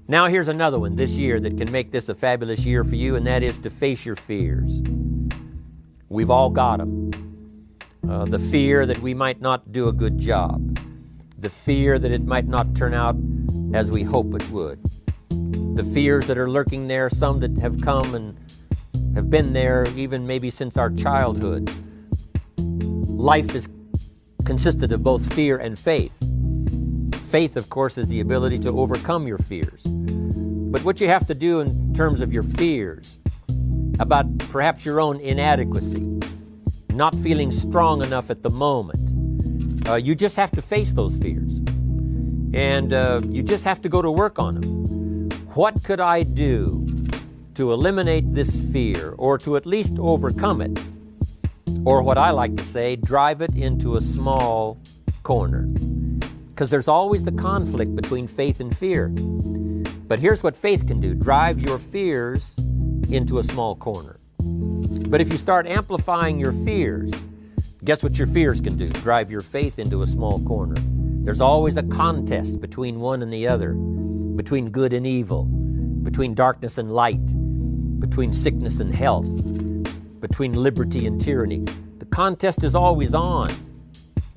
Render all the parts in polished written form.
Now here's another one this year that can make this a fabulous year for you, and that is to face your fears. We've all got them. The fear that we might not do a good job. The fear that it might not turn out as we hope it would. The fears that are lurking there, some that have come and have been there even maybe since our childhood. Life is consisted of both fear and faith. Faith, of course, is the ability to overcome your fears. But what you have to do in terms of your fears, about perhaps your own inadequacy, not feeling strong enough at the moment, you just have to face those fears. And you just have to go to work on them. What could I do to eliminate this fear, or to at least overcome it? Or what I like to say, drive it into a small corner. Because there's always the conflict between faith and fear. But here's what faith can do. Drive your fears into a small corner. But if you start amplifying your fears, guess what your fears can do? Drive your faith into a small corner. There's always a contest between one and the other, between good and evil, between darkness and light, between sickness and health, between liberty and tyranny. The contest is always on.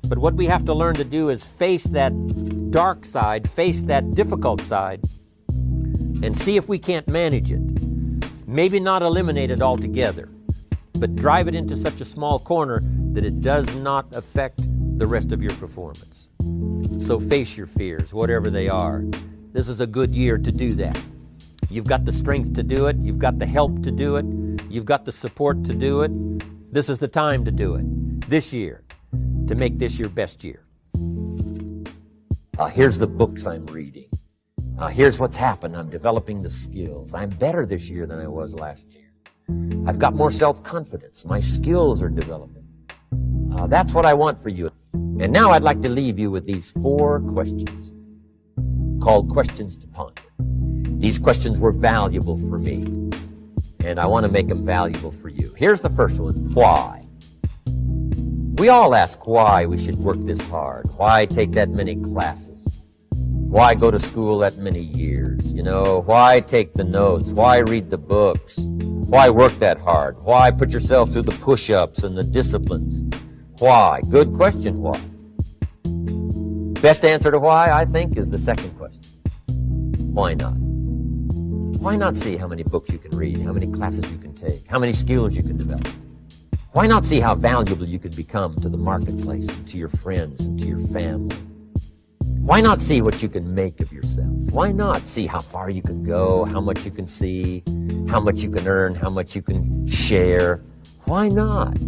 But what we have to learn to do is face that dark side, face that difficult side, and see if we can't manage it. Maybe not eliminate it altogether, but drive it into such a small corner that it does not affect the rest of your performance. So face your fears, whatever they are. This is a good year to do that. You've got the strength to do it. You've got the help to do it. You've got the support to do it. This is the time to do it, this year, to make this your best year. Here's the books I'm reading. Here's what's happened. I'm developing the skills. I'm better this year than I was last year. I've got more self-confidence. My skills are developing. That's what I want for you. And now I'd like to leave you with these 4 questions called questions to ponder. These questions were valuable for me, and I want to make them valuable for you. Here's the first one. Why? We all ask why we should work this hard. Why take that many classes? Why go to school that many years? Why take the notes? Why read the books? Why work that hard? Why put yourself through the push-ups and the disciplines? Why? Good question, why? Best answer to why, I think, is the second question. Why not? Why not see how many books you can read, how many classes you can take, how many skills you can develop? Why not see how valuable you could become to the marketplace, and to your friends, and to your family? Why not see what you can make of yourself? Why not see how far you can go, how much you can see, how much you can earn, how much you can share? Why not?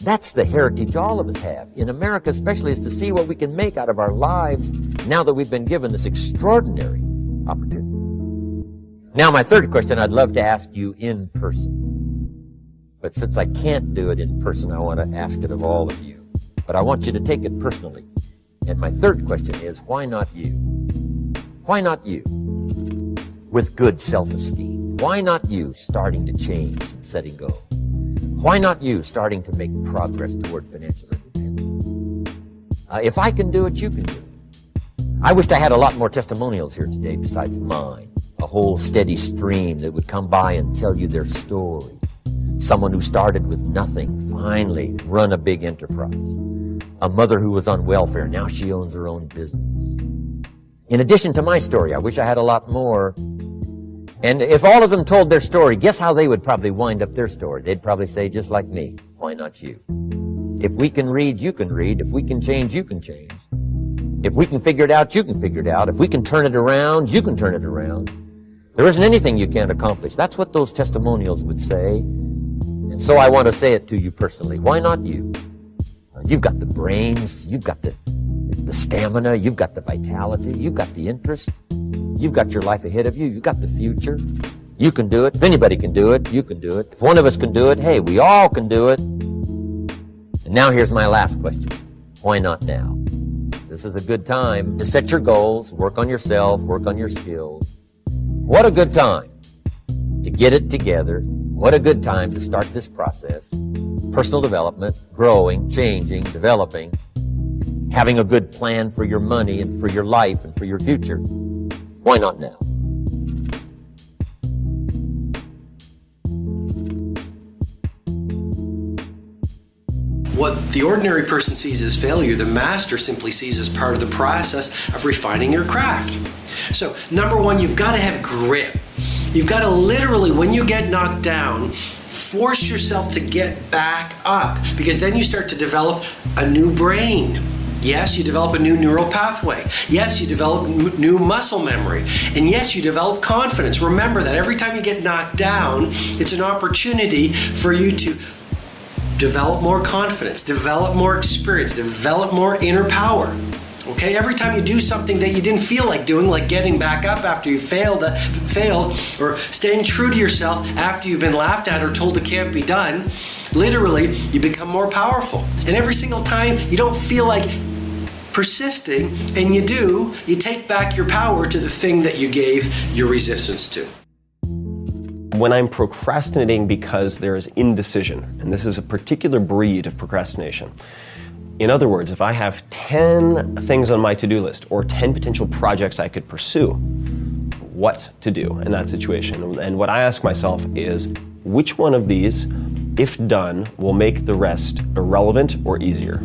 That's the heritage all of us have, in America especially, is to see what we can make out of our lives now that we've been given this extraordinary opportunity. Now, my third question I'd love to ask you in person. But since I can't do it in person, I want to ask it of all of you. But I want you to take it personally. And my third question is, why not you? Why not you? With good self-esteem. Why not you starting to change and setting goals? Why not you starting to make progress toward financial independence? If I can do it, you can do it. I wished I had a lot more testimonials here today besides mine. A whole steady stream that would come by and tell you their story. Someone who started with nothing, finally run a big enterprise. A mother who was on welfare, now she owns her own business. In addition to my story, I wish I had a lot more. And if all of them told their story, guess how they would probably wind up their story? They'd probably say, just like me, why not you? If we can read, you can read. If we can change, you can change. If we can figure it out, you can figure it out. If we can turn it around, you can turn it around. There isn't anything you can't accomplish. That's what those testimonials would say. And so I want to say it to you personally. Why not you? You've got the brains. You've got the stamina. You've got the vitality. You've got the interest. You've got your life ahead of you. You've got the future. You can do it. If anybody can do it, you can do it. If one of us can do it, hey, we all can do it. And now here's my last question. Why not now? This is a good time to set your goals, work on yourself, work on your skills. What a good time to get it together. What a good time to start this process. Personal development, growing, changing, developing, having a good plan for your money and for your life and for your future. Why not now? What the ordinary person sees as failure, the master simply sees as part of the process of refining your craft. So, number one, you've got to have grit. You've got to literally, when you get knocked down, force yourself to get back up, because then you start to develop a new brain. Yes, you develop a new neural pathway. Yes, you develop new muscle memory. And yes, you develop confidence. Remember that every time you get knocked down, it's an opportunity for you to develop more confidence, develop more experience, develop more inner power. Okay, every time you do something that you didn't feel like doing, like getting back up after you failed, or staying true to yourself after you've been laughed at or told it can't be done, literally, you become more powerful. And every single time you don't feel like persisting, and you do, you take back your power to the thing that you gave your resistance to. When I'm procrastinating because there is indecision, and this is a particular breed of procrastination. In other words, if I have 10 things on my to-do list or 10 potential projects I could pursue, what to do in that situation? And what I ask myself is, which one of these, if done, will make the rest irrelevant or easier?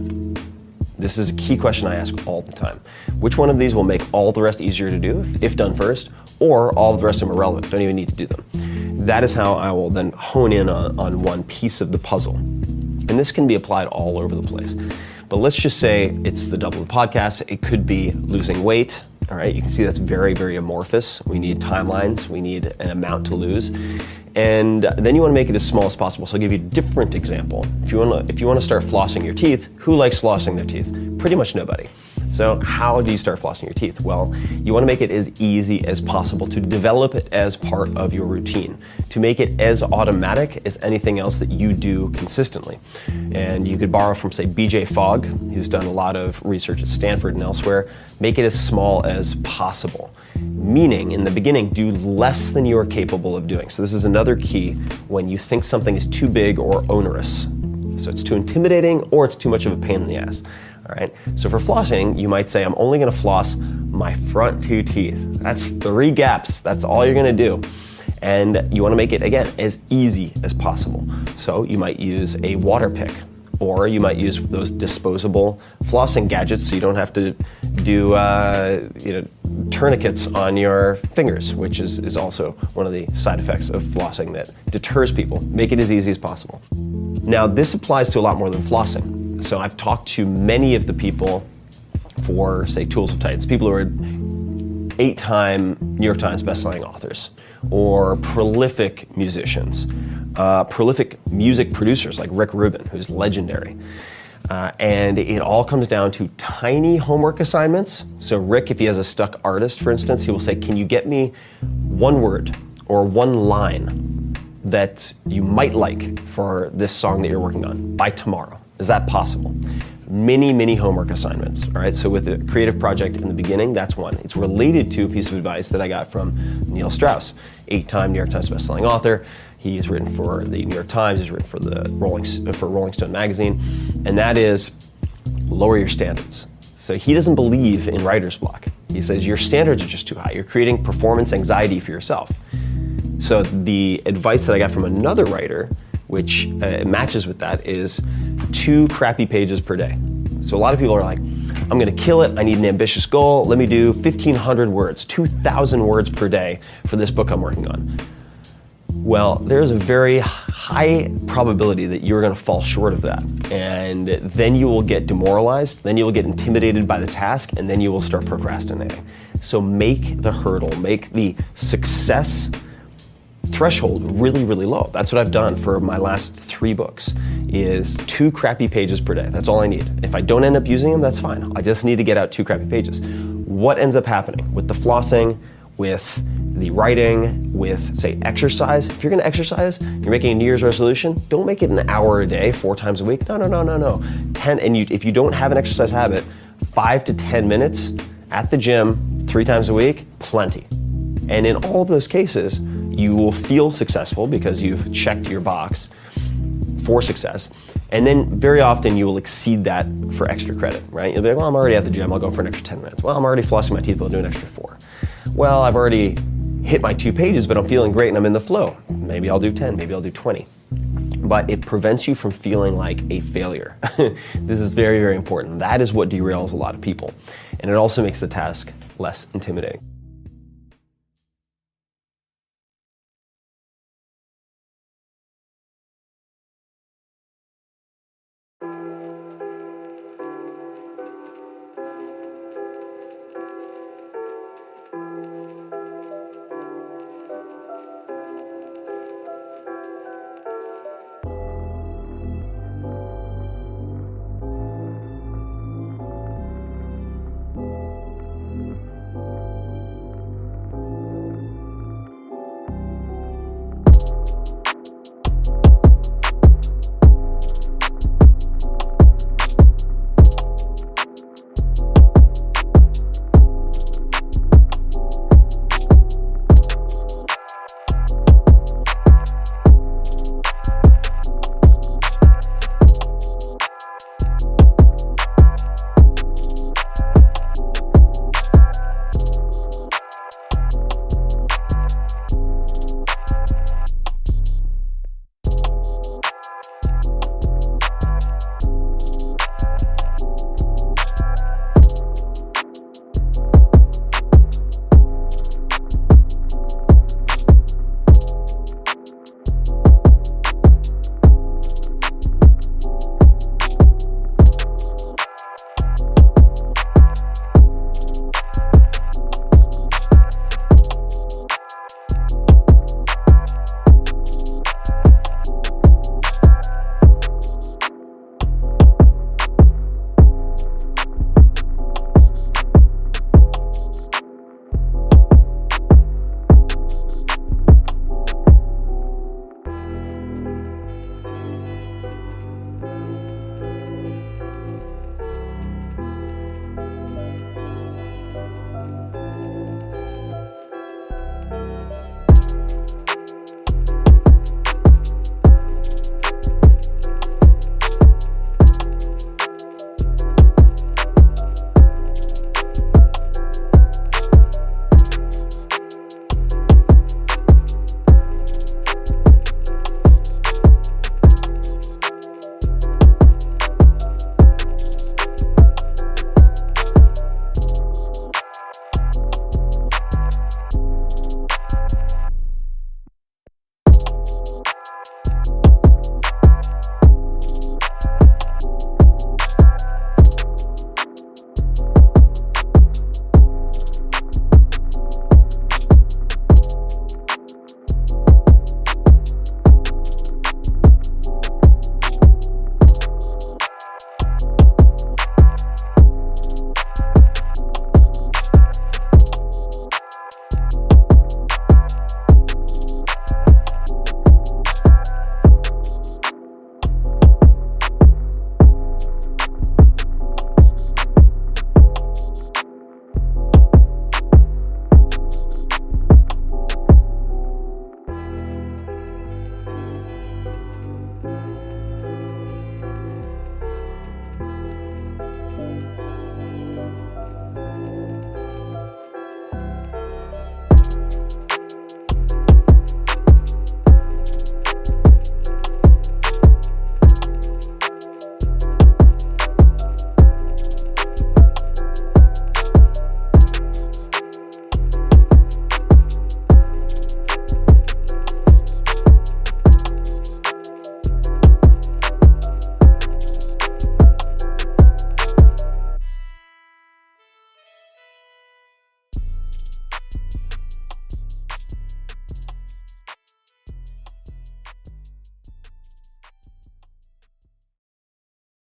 This is a key question I ask all the time. Which one of these will make all the rest easier to do, if done first, or all of the rest of them irrelevant, don't even need to do them? That is how I will then hone in on one piece of the puzzle. And this can be applied all over the place. But let's just say it's the double of the podcast. It could be losing weight. All right, you can see that's very, very amorphous. We need timelines. We need an amount to lose. And then you want to make it as small as possible. So I'll give you a different example. If you want to start flossing your teeth, who likes flossing their teeth? Pretty much nobody. So how do you start flossing your teeth? Well, you want to make it as easy as possible, to develop it as part of your routine, to make it as automatic as anything else that you do consistently. And you could borrow from, say, BJ Fogg, who's done a lot of research at Stanford and elsewhere. Make it as small as possible. Meaning, in the beginning, do less than you are capable of doing. So this is another key when you think something is too big or onerous. So it's too intimidating or it's too much of a pain in the ass. All right. So for flossing, you might say, I'm only going to floss my front 2 teeth. That's 3 gaps. That's all you're going to do. And you want to make it, again, as easy as possible. So you might use a water pick, or you might use those disposable flossing gadgets so you don't have to do tourniquets on your fingers, which is also one of the side effects of flossing that deters people. Make it as easy as possible. Now, this applies to a lot more than flossing. So I've talked to many of the people for, say, Tools of Titans, people who are 8-time New York Times bestselling authors, or prolific musicians, prolific music producers like Rick Rubin, who's legendary. And it all comes down to tiny homework assignments. So Rick, if he has a stuck artist, for instance, he will say, can you get me 1 word or 1 line that you might like for this song that you're working on by tomorrow? Is that possible? Many homework assignments, all right? So with a creative project in the beginning, that's one. It's related to a piece of advice that I got from Neil Strauss, 8-time New York Times bestselling author. He's written for the New York Times, he's written for Rolling Stone magazine, and that is lower your standards. So he doesn't believe in writer's block. He says your standards are just too high. You're creating performance anxiety for yourself. So the advice that I got from another writer, which matches with that, is 2 crappy pages per day. So a lot of people are like, I'm going to kill it. I need an ambitious goal. Let me do 1,500 words, 2,000 words per day for this book I'm working on. Well, there's a very high probability that you're going to fall short of that. And then you will get demoralized, then you will get intimidated by the task, and then you will start procrastinating. So make the hurdle, make the success threshold really low. That's what I've done for my last 3 books, is 2 crappy pages per day. That's all I need. If I don't end up using them, that's fine. I just need to get out 2 crappy pages. What ends up happening with the flossing, with the writing, with, say, exercise? If you're going to exercise, you're making a New Year's resolution, don't make it an hour a day, 4 times a week. No. 10, and if you don't have an exercise habit, 5 to 10 minutes at the gym 3 times a week, plenty. And in all of those cases, you will feel successful because you've checked your box for success. And then very often you will exceed that for extra credit, right? You'll be like, well, I'm already at the gym, I'll go for an extra 10 minutes. Well, I'm already flossing my teeth, I'll do an extra 4. Well, I've already hit my 2 pages, but I'm feeling great and I'm in the flow. Maybe I'll do 10, maybe I'll do 20. but it prevents you from feeling like a failure. This is very, very important. That is what derails a lot of people. And it also makes the task less intimidating.